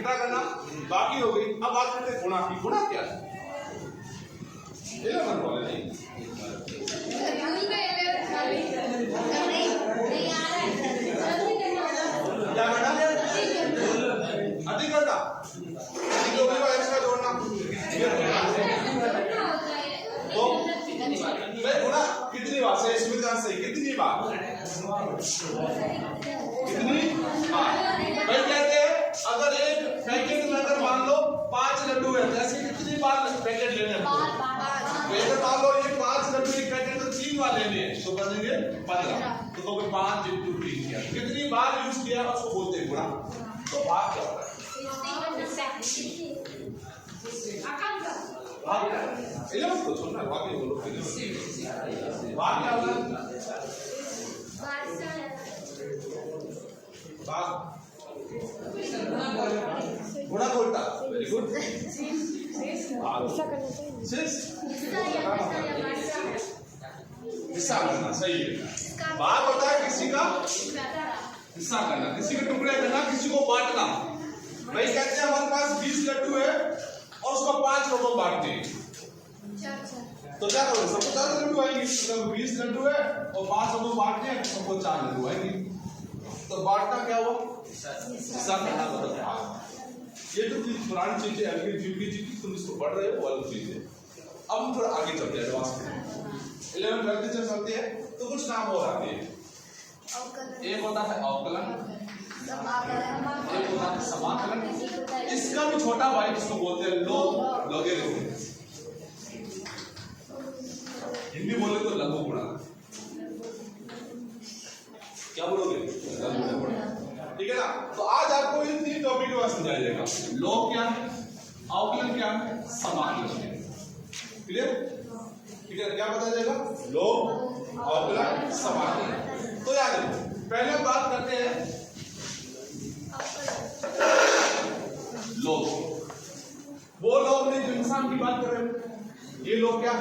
कितना करना बाकी हो गई। अब बात करते हैं गुणा की। गुणा क्या है? 11 बोले नहीं क्या करना? अधिक करना, अधिक हो गई तो एक्स्ट्रा जोड़ना। तो भाई गुणा कितनी बार से इसमें जान सही कितनी बार? कितनी बार? भाई कहते हैं अगर एक पैकेट में अगर मान लो 5 लड्डू है तो ऐसे कितनी बार पैकेट लेने हैं? पैकेट मान लो ये 5 लड्डू एक पैकेट तो 3 बार लेने हैं तो बनेंगे 15। तो 5 × 3 किया कितनी बार यूज किया उसको बोलते हैं गुणा। तो भाग क्या होता है? भाग क्या है? 11 को छोड़ना भाग नहीं बोलो। भाग क्या होता है? भाग गुणा को उल्टा। Very good. हिस्सा करना सही है। भाग होता है किसी का हिस्सा करना, किसी के टुकड़े करना, किसी को बांटना। भाई कहते हैं हमारे पास 20 लड्डू है और उसको 5 लोगों को बांटते हैं तो क्या करोगे? सबको 4 लड्डू आएंगे। 20 लड्डू है और 5 लोगों को बांटते हैं सबको 4 लड्डू आएंगे। तो बांटना क्या हुआ? हिस्सा करना मतलब भाग। ये तो पुरानी चीजें अलग जीव की चीज तुम इसको पढ़ रहे हो वो अलग चीज है। अब हम थोड़ा आगे चलते हैं एडवांस में 11 12 जब चलते हैं तो कुछ नाम और आते हैं। एक होता है अवकलन, एक होता है समाकलन, इसका भी छोटा भाई जिसको बोलते हैं लोगरिथम। हिंदी बोले तो लघु गुणा। क्या बोलोगे? लघु गुणा। ठीक है ना? तो आज आपको इन 3 टॉपिक को समझाया जाएगा। लॉग क्या है, अवकलन क्या है, समाकलन क्या है। क्लियर? ठीक है, क्या बताया जाएगा? लॉग, अवकलन, समाकलन। तो याद रखो पहले बात करते हैं लॉग। वो लोग नहीं जो इंसान की बात कर रहे हैं ये लोग क्या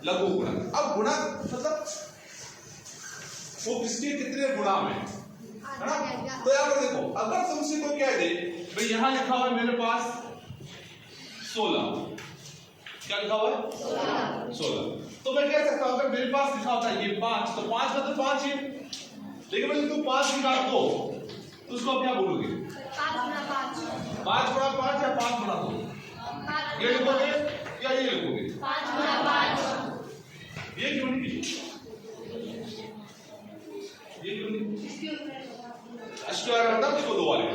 लघु गुणा। अब गुणा मतलब वो किसके कितने गुणा में है ना? तो यहाँ पर देखो अगर तुमसे कोई कह दे भाई यहां लिखा हुआ है मेरे पास 16, क्या लिखा हुआ है? 16। तो मैं कह सकता हूं अगर मेरे पास लिखा होता है ये 5 तो 5 का तो 5 ही है। लेकिन भाई तुम 5 निकाल दो तो उसको क्या बोलोगे? 5 गुणा 5 या 5 गुणा 2 ये लिखोगे या ये लिखोगे? 5 गुणा 5। ये क्यों नहीं? ये क्यों नहीं? स्क्वायर मतलब इसको 2 वाले का।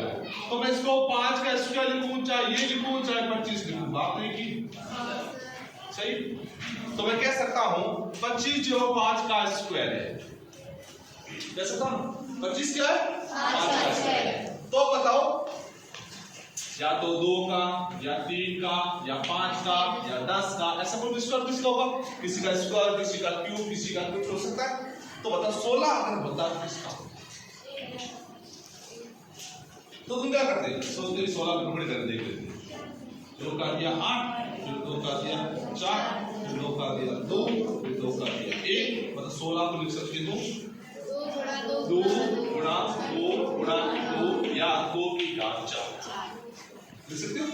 तो मैं इसको 5 का स्क्वायर लिखूं चाहे ये लिखूं चाहे 25 लिखूं बात नहीं की सही। तो मैं कह सकता हूं 25 जो 5 का स्क्वायर है। कह सकता हूं 25 क्या है? 5 का स्क्वायर। तो बताओ या तो 2 का या 3 का या 5 का या 10 का ऐसा कोई स्क्वायर किसका होगा? किसी का स्क्वायर, किसी का क्यूब, किसी का कुछ हो सकता है। तो बताओ 16 अगर होता है किसका? तो तुम क्या करते हैं? सोचते 16 टुकड़े कर देख लेते हैं। 2 का दिया 8, फिर 2 का दिया 4, फिर 2 का दिया 2, फिर 2 का दिया 1, मतलब 16 को लिख सकते हो 2 गुणा 2 गुणा 2 या 2 की घात 4 लिख सकते हो।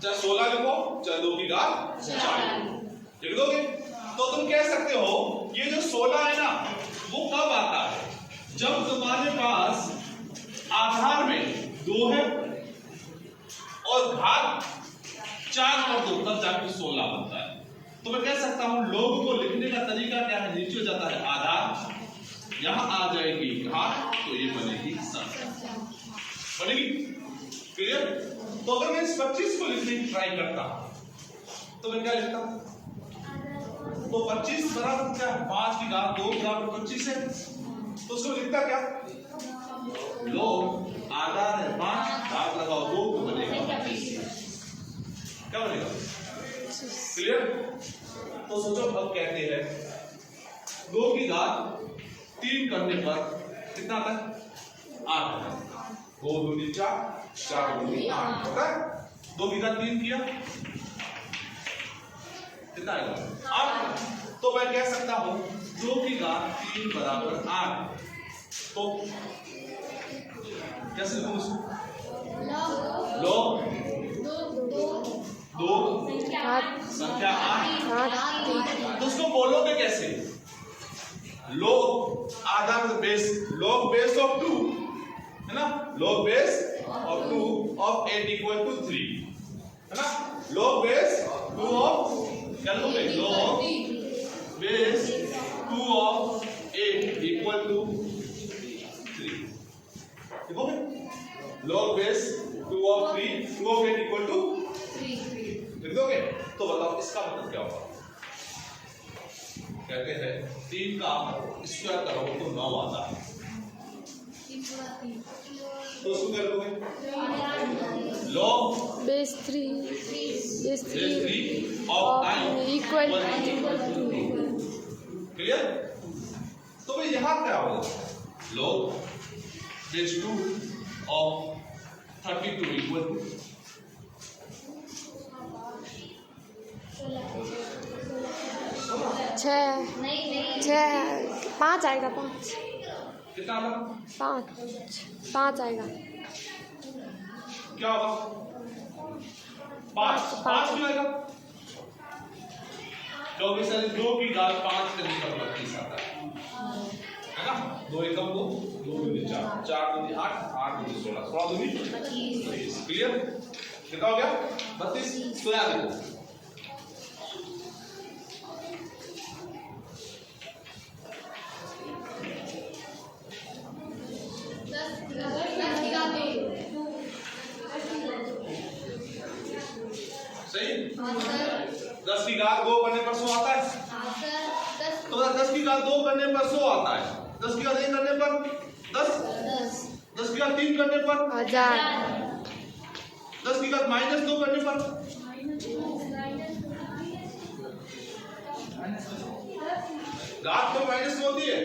चाहे 16 लिखो चाहे 2 की घात 4 लिख दोगे। तो तुम कह सकते हो ये जो 16 है ना वो कब आता है? जब तुम्हारे पास आधार में 2 है और घात 4 कर दो तब जाके 16 बनता है। तो मैं कह सकता हूं लॉग को लिखने का तरीका क्या है? नीचे जाता है आधार, यहां आ जाएगी घात तो ये बनेगी संख्या बनेगी। क्लियर? तो अगर मैं इस 25 को लिखने की ट्राई करता तो मैं क्या लिखता? तो 25 बराबर क्या है? 5 की घात 2 बराबर 25 है। तो उसको लिखता क्या? लॉग आधार है 5 घात लगाओ 2 तो बनेगा 25। क्या बनेगा? क्लियर? तो सोचो अब कहते हैं 2 की घात 3 करने पर कितना आता है? 8 आता है। 2 दूनी 4, 4 दूनी 8 होता है। 2 की घात 3 किया कितना आएगा? 8। तो मैं कह सकता हूं 2 की घात 3 बराबर 8। तो कैसे लिखूं इसको? लॉग 2 संख्या 8। तो उसको बोलोगे कैसे? log आधा बेस, log बेस ऑफ 2 है ना, log base of 2 of 8 equal to 3 है ना, log बेस 2 ऑफ, क्या लोगे, log base 2 of 8 equal to 3, देखोगे log base 2 of 3 2 of 8 equal to 3 लिख दोगे। तो बताओ इसका मतलब क्या होगा? कहते हैं 3 का स्क्वायर करोगे तो 9 आता है, तो उसको क्या करोगे? log base 3 of 9 equal to. Clear? तो भाई यहां क्या होगा? log base 2 of 32 equal to 5 आएगा, 5 कितना आएगा? 5 आएगा। क्या होगा? 5 क्यों आएगा? क्योंकि सर 2 की घात 5 करने पर 32 आता है ना, 2 एकम 2 2 दूनी 4 4 दूनी 8 8 दूनी 16 16 दूनी 22। क्लियर? कितना हो गया? 32। तो याद रखो 10 की घात 2 करने पर 100 आता है, तो 10 की घात 2 करने पर 100 आता है, 10 की घात 1 करने पर 10 10 की घात 3 करने पर 1000, 10 की घात -2 करने पर घात तो माइनस में होती है,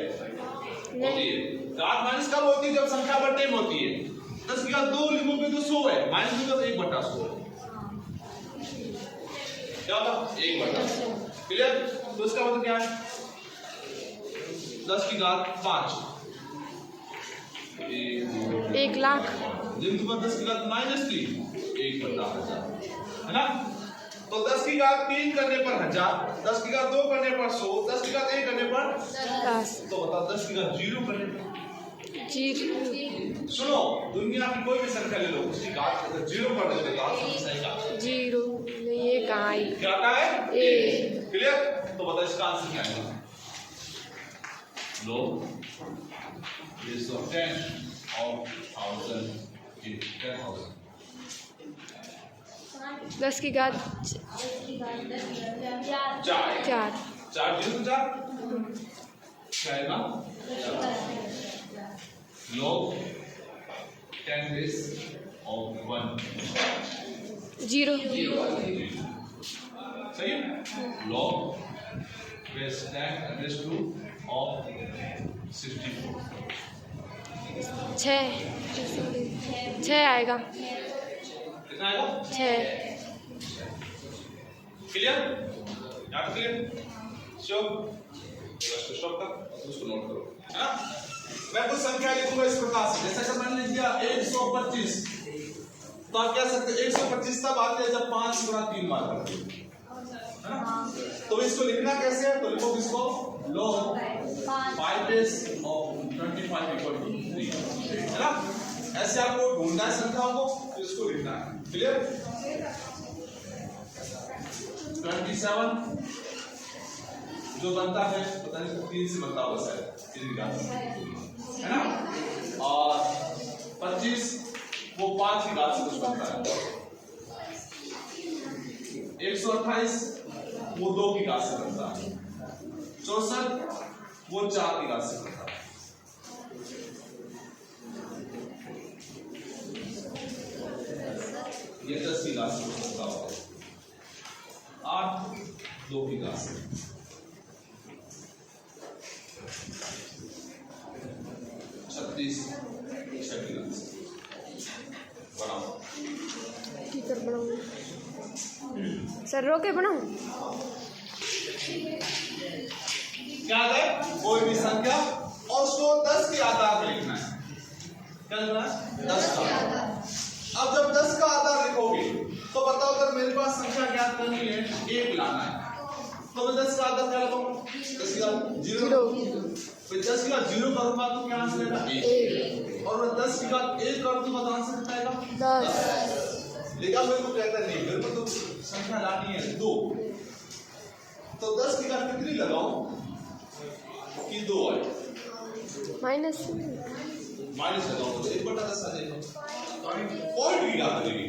घात माइनस कब होती है? जब संख्या बढ़ने में होती है। 10 की घात 2 लिखोगे तो 100 है, माइनस में 1/100 क्या होगा? 1/100। क्लियर? तो इसका मतलब क्या है? 10 की घात 5 1 लाख, जिनके पास 10 की घात -3 1/1000 है ना। तो 10 की घात 3 करने पर 1000, 10 की घात 2 करने पर 100, 10 की घात 1 करने पर 10। तो बताओ 10 की घात 0 करने पर 0 सुनो, दुनिया की कोई भी संख्या ले लो, उसकी घात 0 कर देते तो आप सही का 0 ये कहाँ आई? क्या आता है? A। क्लियर? तो बताओ इसका आंसर क्या आएगा? log base of 10 of 1000 is 10,000। 10 की घात 4 4 0 4 क्या आएगा? log 10 base of 1 0 सही है? log base 10 base 2 of 64 6 आएगा, कितना आएगा? 6। क्लियर? यहाँ क्लियर? शो तक उसको नोट करो, है ना। मैं कुछ संख्या लिखूंगा इस प्रकार से, जैसे कि मैंने लिख दिया 125, तो आप कह सकते हैं 125 तब आते हैं जब 5 गुणा 3 बार करते हैं, है ना। तो इसको लिखना कैसे है? तो लिखो इसको log 5 base of 25 equal to 3, है ना। ऐसे आपको ढूंढना है संख्याओं को, तो इसको लिखना है। क्लियर? 27 जो बनता है पता नहीं 3 से बनता होगा शायद, 3 का है ना, और 25 वो 5 की घात से कुछ बनता है, 128 वो 2 की घात से बनता है, 64 वो 4 की घात से बनता है। ये 10 की घात से बनता होगा, 8 2 की घात से, 36 6 की घात से। बनाओ टीचर बनाऊंगी सर, रोके बनाऊं। क्या है? कोई भी संख्या और उसको 10 के आधार पर लिखना है। क्या लिखना है? 10 का। अब जब 10 का आधार लिखोगे तो बताओ अगर मेरे पास संख्या ज्ञात करनी है 1 लाना है तो मैं 10 का आधार क्या लगाऊं 10 का 0 फिर 10 का 0 करूंगा तो क्या आंसर आएगा 1 और मैं 10 का 1 कर दूंगा तो आंसर कितना आएगा 10 लेकिन मेरे को कहता नहीं मेरे को तो संख्या लानी है 2 तो 10 की घात कितनी लगाऊं कि 2 आए माइनस लगाओ तो 1/10 आ जाएगा पॉइंट की घात लगेगी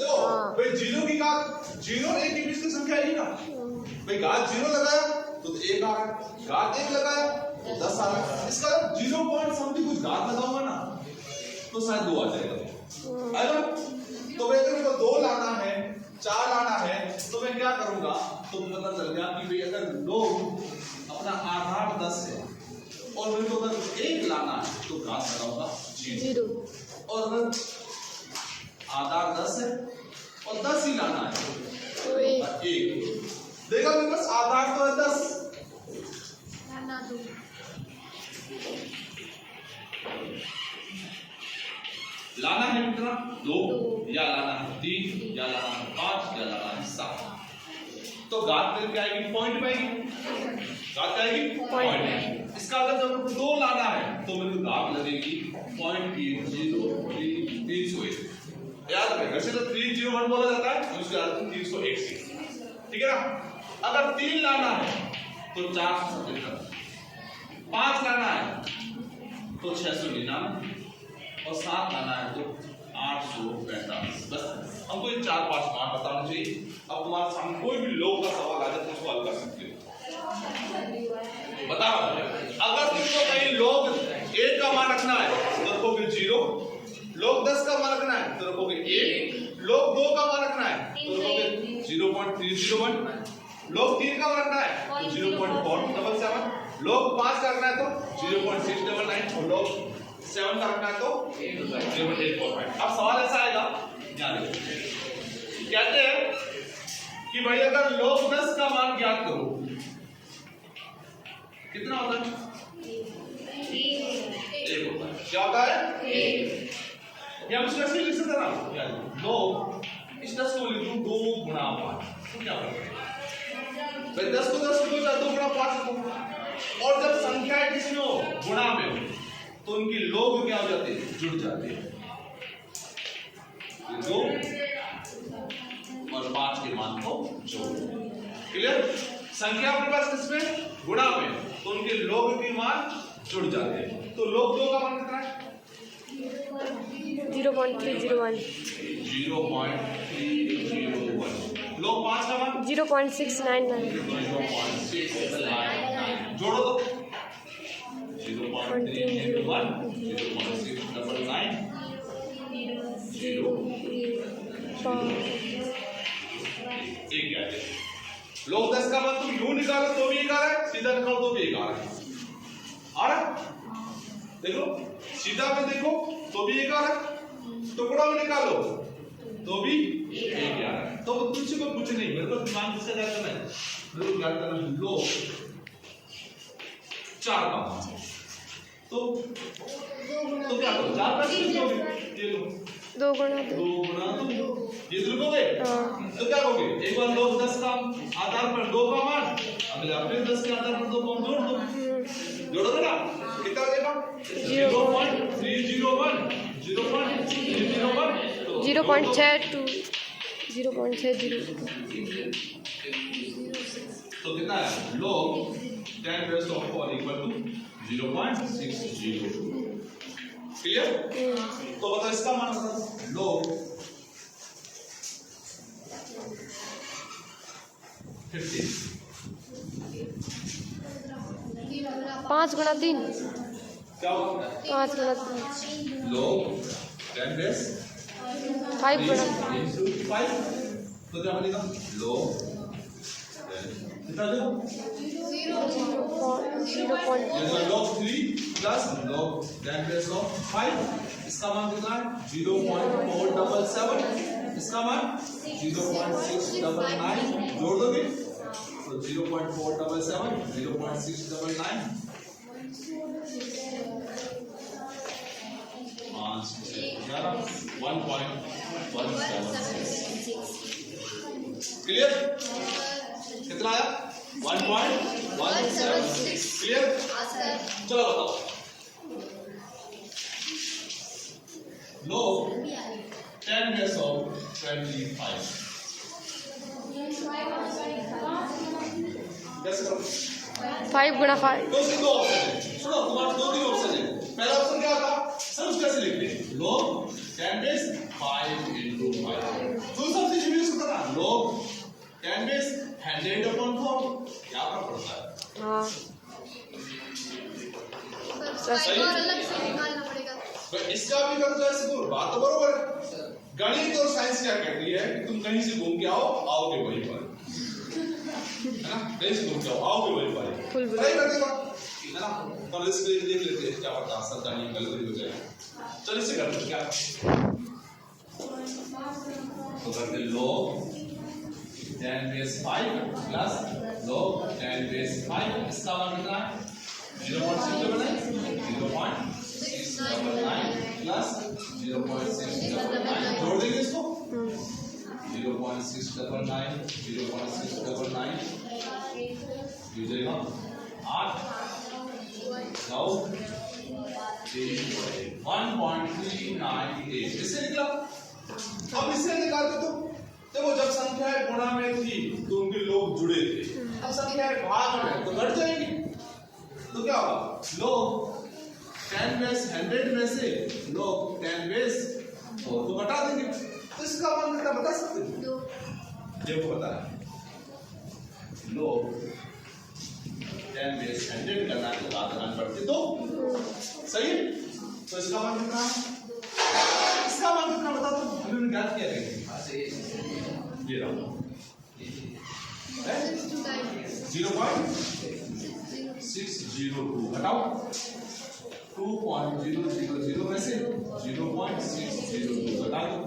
देखो भाई 0 की घात 0 और 1 के बीच की संख्या है ना भाई घात 0 लगाया तो 1 आ रहा है घात 1 लगाया तो 10 आ रहा है इसका 0 पॉइंट समथिंग कुछ घात लगाऊंगा ना तो शायद 2 आ जाएगा आएगा तो भाई अगर मेरे को 2 लाना है 4 लाना है तो मैं क्या करूंगा तो पता चल गया कि भाई अगर लोग अपना आधार 10 है और मेरे को अगर 1 लाना है तो घात लगाऊंगा 0 और अगर आधार 10 है और 10 ही लाना है तो 1 देखा मेरे पास आधार तो है 10 लाना है कितना 2 या लाना है 3 या लाना है 5 या लाना है 7 तो घात में क्या आएगी पॉइंट में आएगी घात क्या आएगी पॉइंट इसका अगर जब 2 लाना है तो मेरे को घात लगेगी 0.308 याद रखिएगा वैसे तो 301 बोला जाता है तो उसका अर्थ 301 ठीक है ना अगर 3 लाना है तो 477 5 लाना है तो 699 और 7 लाना है तो 845 बस हमको ये 4-5 मान बताना चाहिए अब तुम्हारे सामने कोई भी लोग का सवाल आ जाए तो उसको हल कर सकते हो बताओ अगर तुमको कहीं लोग 1 का मान रखना है तो रखोगे 0 लोग 10 का मान रखना है तो रखोगे 1 लोग 2 का मान रखना है तो रखोगे 0.301 लोग 3 का मान रखना है तो 0.477 लोग 5 का रखना है तो 0.699 और लोग 7 का रखना है तो 0.845 अब सवाल ऐसा आएगा ध्यान रखिए कहते हैं कि भाई अगर लोग 10 का मान ज्ञात करो कितना होता है 1 होता है क्या होता है 1 या हम इसको लिख सकते ना दो इस 10 को लिख दूं 2 गुणा 5 तो क्या होगा भाई 10 को 10 को 2 गुणा 5 और जब संख्या किसी में हो गुणा में हो तो उनके लोग क्या हो जाते हैं जुड़ जाते हैं 2 और 5 के मान को जोड़ क्लियर संख्या अपने पास किसमें गुणा में तो उनके लोग के मान जुड़ जाते हैं तो लोग 2 का मान कितना है 0.301 लोग 5 का मान 0.699 जोड़ो तो 0.301 0.699 एक क्या है लोग 10 का मान तुम यूं निकालो तो भी 1 आ रहा है सीधा निकालो तो भी 1 आ रहा है देखो सीधा में देखो तो भी 1 आ रहा है टुकड़ा में निकालो तो भी 1 आ रहा है तो तुझसे को कुछ नहीं मेरे को दिमाग किसका ज्ञात करना है मेरे को ज्ञात करना है लोग 4 का मान तो क्या करो 4 का ये लो 2 गुणा 2 ये लिखोगे तो क्या करोगे एक बार लोग 10 का आधार पर 2 का मान अगले फिर 10 के आधार पर 2 को जोड़ दो जोड़ोगे ना कितना देगा 0.301 तो कितना है log 10 raised to 4 equal to 0.602 clear तो बताओ इसका मान log 50 5 गुणा 3 क्या होगा 5 गुणा 3 log 10 raised 5 गुणा 5 तो क्या बनेगा log कितना देखो 0.0 log 3 plus log 10 raised to 5 इसका मान कितना है 0.477 इसका मान 0.699 जोड़ दोगे तो 0.477 0.699 5 5 से 11 1.176 क्लियर कितना आया 1.176 क्लियर चलो बताओ लो 10 base of 25 कैसे करो 5 गुणा 5 तो इसके दो ऑप्शन है सुनो तुम्हारे दो तीन ऑप्शन है पहला ऑप्शन क्या था सर उसका कैसे लिखते हैं log 10 base 5 into 5 दूसरा ऑप्शन यूज करना log 10 base 100 upon 4 क्या फर्क पड़ता है हाँ सही तो इसका भी कर दो ऐसे बोल बात तो बरोबर है गणित और साइंस क्या कहती है कि तुम कहीं से घूम के आओगे वहीं पर है ना कहीं से घूम के आओगे वहीं पर सही कर देगा है ना तो इसको देख लेते हैं क्या पता सब जानिए गलत हो जाए चल इससे करते हैं क्या तो करते log 10 base 5 plus log 10 base 5 इसका मान कितना है 0.699 प्लस 0.699 जोड़ देंगे इसको 0.699 हो जाएगा 8 9 1.398 इससे निकला अब इससे निकालते तो देखो जब संख्याएं गुणा में थी तो उनके लोग जुड़े थे अब संख्याएं भाग में तो घट जाएगी तो क्या होगा लोग 10 बेस 100 में से लोग 10 बेस तो घटा देंगे तो इसका मान कितना बता सकते हैं देखो बता लोग 10 बेस 100 करना है तो आधार बढ़ते तो सही तो इसका मान कितना बता दो हमने ज्ञात किया है ये रहा 0.602 घटाओ 2.000 में से 0.602 घटा दो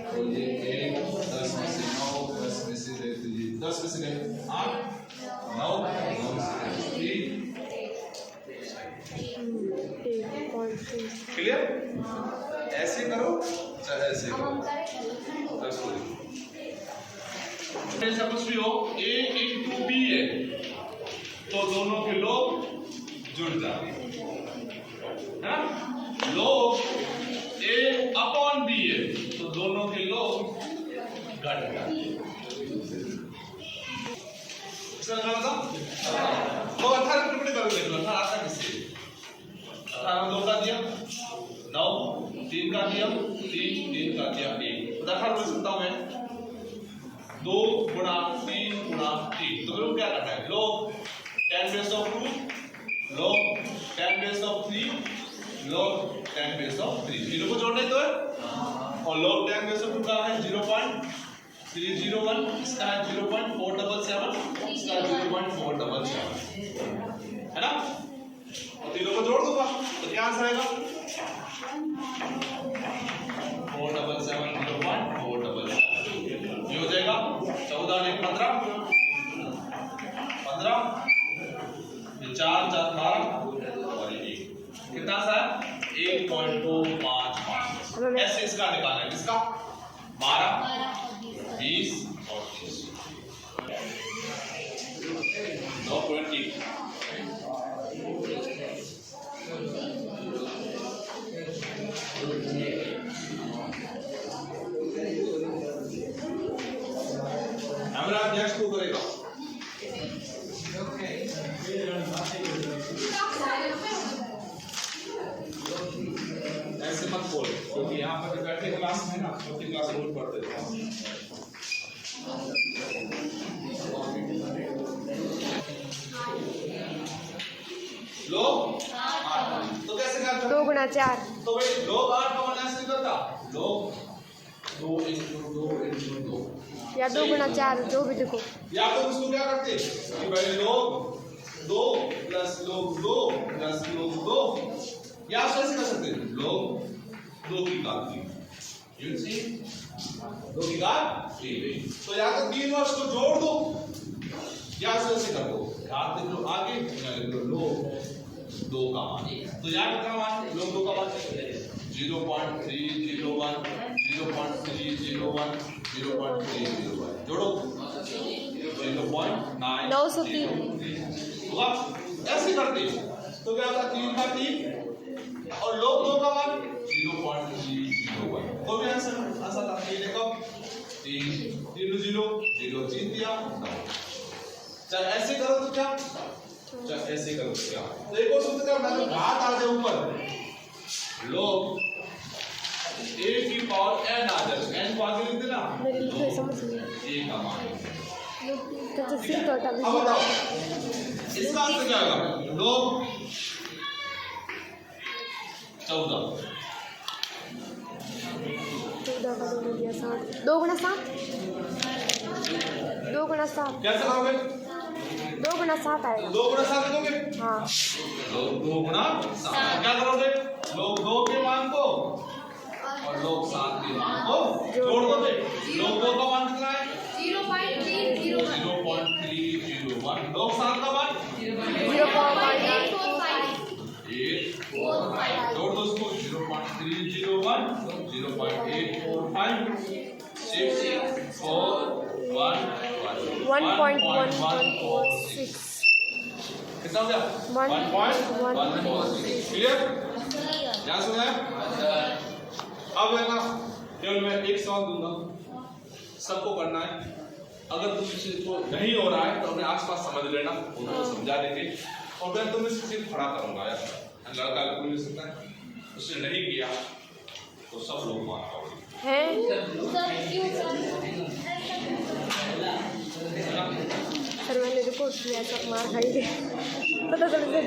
तो ये 1 10 में से 9 10 में से 10 में से 8 9 9 से 3 क्लियर ऐसे करो चाहे ऐसे करो सपोज भी हो A into B है तो दोनों के लोग जुड़ जाते हैं है लोग A upon B है तो दोनों के लोग घट जाते हैं इसका क्या मतलब तो 18 टिप्पणी करो देख लो 18 आता किससे 18 2 का दिया 9 3 का दिया 3 का दिया 1 तो 18 बोल सकता हूं मैं 2 गुणा 3 गुणा 3 तो क्या करना है log 10 base of 2 log 10 base of 3 log 10 base of 3 तीनों को जोड़ना तो है और log 10 base of 2 का है 0.301 इसका है 0.477 इसका 0.477 है ना और तीनों को जोड़ दूंगा तो क्या आंसर आएगा 477 0.477 ये हो जाएगा 14 ने 15 ये 4 4 12 और ये 1 कितना सा है 1.255 ऐसे इसका निकालना है किसका 12 20 और 30 9.1 हमारा नेक्स्ट को करेगा ऐसे मत बोल क्योंकि यहाँ पर बैठे क्लास में ना छोटी क्लास रोज पढ़ते थे लोग तो कैसे करते 2 गुणा 4 तो भाई लोग 8 का मान ऐसे करता लोग 2 into 2 into 2 या 2 गुणा 4 जो भी देखो या तो इसको क्या करते कि भाई लोग 2 प्लस लोग 2 प्लस लोग 2 या ऐसे कर सकते हैं लोग 2 की घात 3 यू सी 2 की घात 3 तो या तो 3 वर्ष को जोड़ दो या ऐसे कर दो घात लिख लो आगे या लिख लो लोग 2 का मान तो याद कितना मान लोग 2 का मान 0.301 0.301 0.301 जोड़ो 0.9 903 हुआ। ऐसे करते तो क्या होगा 3 का 3 और लोग 2 का 1 0.301 तो भी आंसर आंसर था। ये देखो 3 0 0 3 दिया। चाहे ऐसे करो तो क्या, चाहे ऐसे करो तो क्या। तो एक और सूत्र का मतलब बात आ जाए ऊपर लोग a की पावर n आ जाए n को आगे लिख देना मेरे लिए समझ नहीं a का मान। तो सिर्फ तो हटा अब बताओ इसका आंसर क्या होगा लोग 14 14 का 2 दिया 7 2 गुना 7 2 गुना 7 कैसे करोगे 2 गुना 7 आएगा 2 गुना 7 दोगे हाँ लोग 2 गुना 7 क्या करोगे लोग 2 के मान को और लोग 7 के मान को जोड़ दोगे लोग 2 का मान कितना है 0.301 लोग 7 का मान 845 जोड़ दो इसको 0.301 0.845 6 4 1 1.146 कितना हो गया 1.146 क्लियर क्या सुना है। अब है ना केवल मैं एक सवाल दूंगा सबको करना है। अगर तुम किसी को नहीं हो रहा है तो अपने आसपास समझ लेना उनको समझा देंगे और मैं तुम्हें सिर्फ खड़ा करूंगा यार लड़का कोई नहीं सकता है उसने नहीं किया तो सब लोग मार पाओगे हैं सर मैंने रिपोर्ट किया सब मार खाई पता चल गया